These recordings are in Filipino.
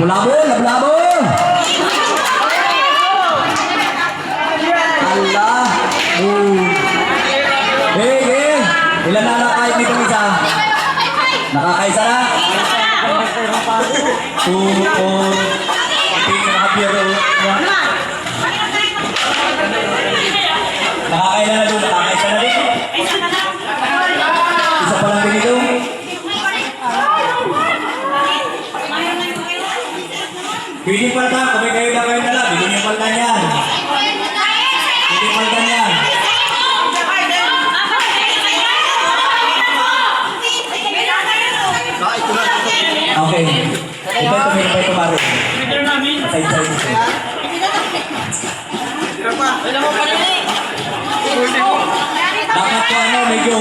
Labo-labo, labo-labo. Allah. Hey. Ilan na nakakait dito isa? Nakakaisa na? 2, 4, nakakailan na doon, nakakaisa na din. Isa pa lang din ito. Pwede paltan, kung may kayo na kayo na lang, pwede niyo paltan yan. Pwede paltan yan. Okay. Ito, may kumari. Side. Dapat ko medyo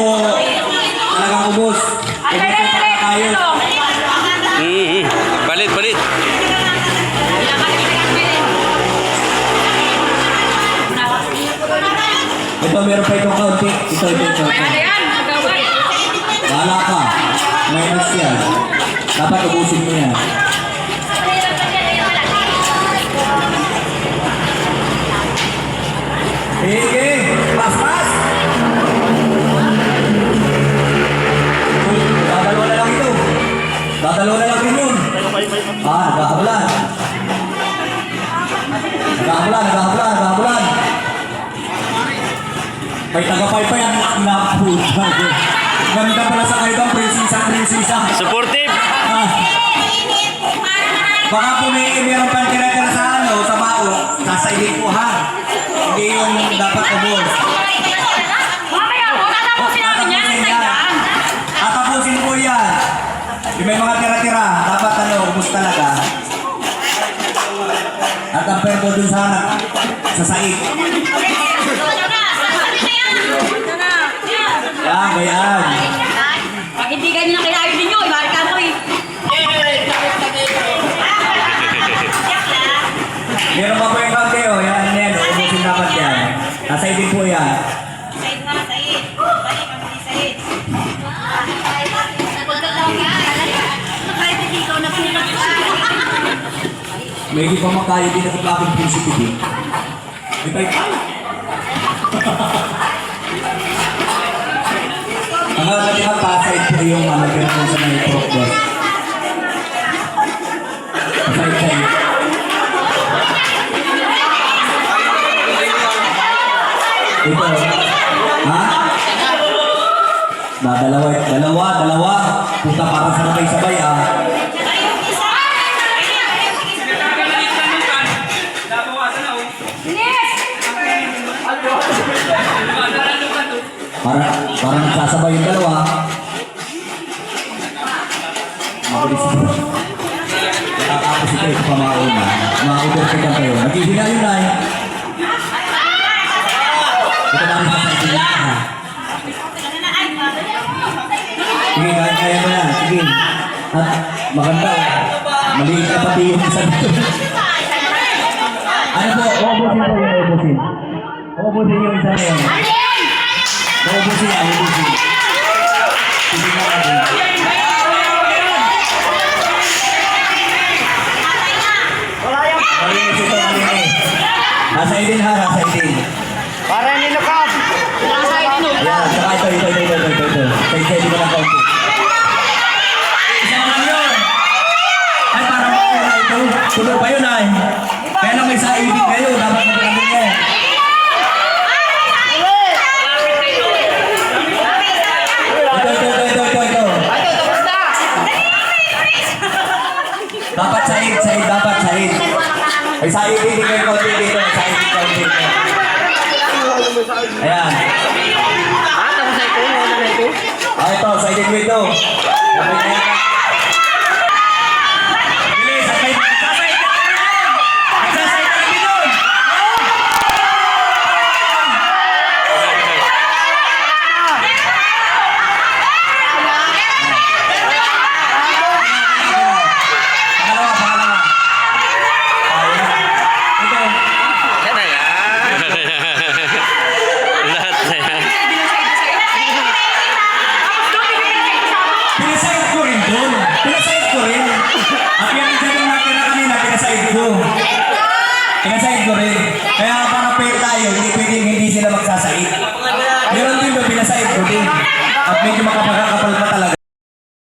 talagang ubos. Ubos yung pagkakayo. Balit. Ito, meron pa itong kaunti. Ito. Bahala ka. Minus yan. Dapat ubusin mo yan. Sige, pas. Dadalawa na lang ito. Dadalawa na lang din yun. Nagkakabulan. Nagkakabulan. May tagapay pa yan. Naputa. Ganda pala sa kayo bang prinsisa. Supportive. Baka po meron pang tira-tira sa bao. Sasailin po ha. Hindi yung dapat ubos. Tatapusin po yan. Yung may mga tira-tira, dapat ubos talaga. At ang perdo dun sa saig. Yan. Pag hindi ganyan ang kinaayos ninyo, ibarika mo eh. Meron pa po yung kaunti o. Yan. Ubusin dapat yan. Nasaidin po yan. Said nga, Said. Balik ang mga Said. May hindi pa makayo din ako bakit prinsipyo din. May tayo. Ang natin paside po yung ganun sa may prop boss. Paside. Ito. Ha? Dalawa. Puta para sa sabay-sabay Para nagsasabay yung dalawa. Mabilis ito. Nakakapos ito sa pamauna. Mga-order ka dyan kayo. Naghihina yun na Ito na rin sa akin. Sige, kaya mo yan. Sige. At maganda. Maliit na pati yung isa dito. Ano po? Uubusin. Uubusin yung isa na yun. Uubusin. Sige na natin. Malinis ito, malinis. Nasa idin ha, nasa idin. Para nilukap. Yan, saka ito. Side mo lang kaunti. Isa naman yun. Ay, parang na ito. Tulo pa yun ay. Kaya lang may sa idin kayo. Dapat magandang nyo. Ito. Dapat sahid. May sahid din kayo kaunti dito. Sahid din kaunti dito. Ayan. Tapos na ito. Ito, sahid mo ito. Bilis, sasahid ka doon. Pangalawa. tayo, hindi pwedeng hindi sila magsasait. Meron din ba pinasaid ko din. At medyo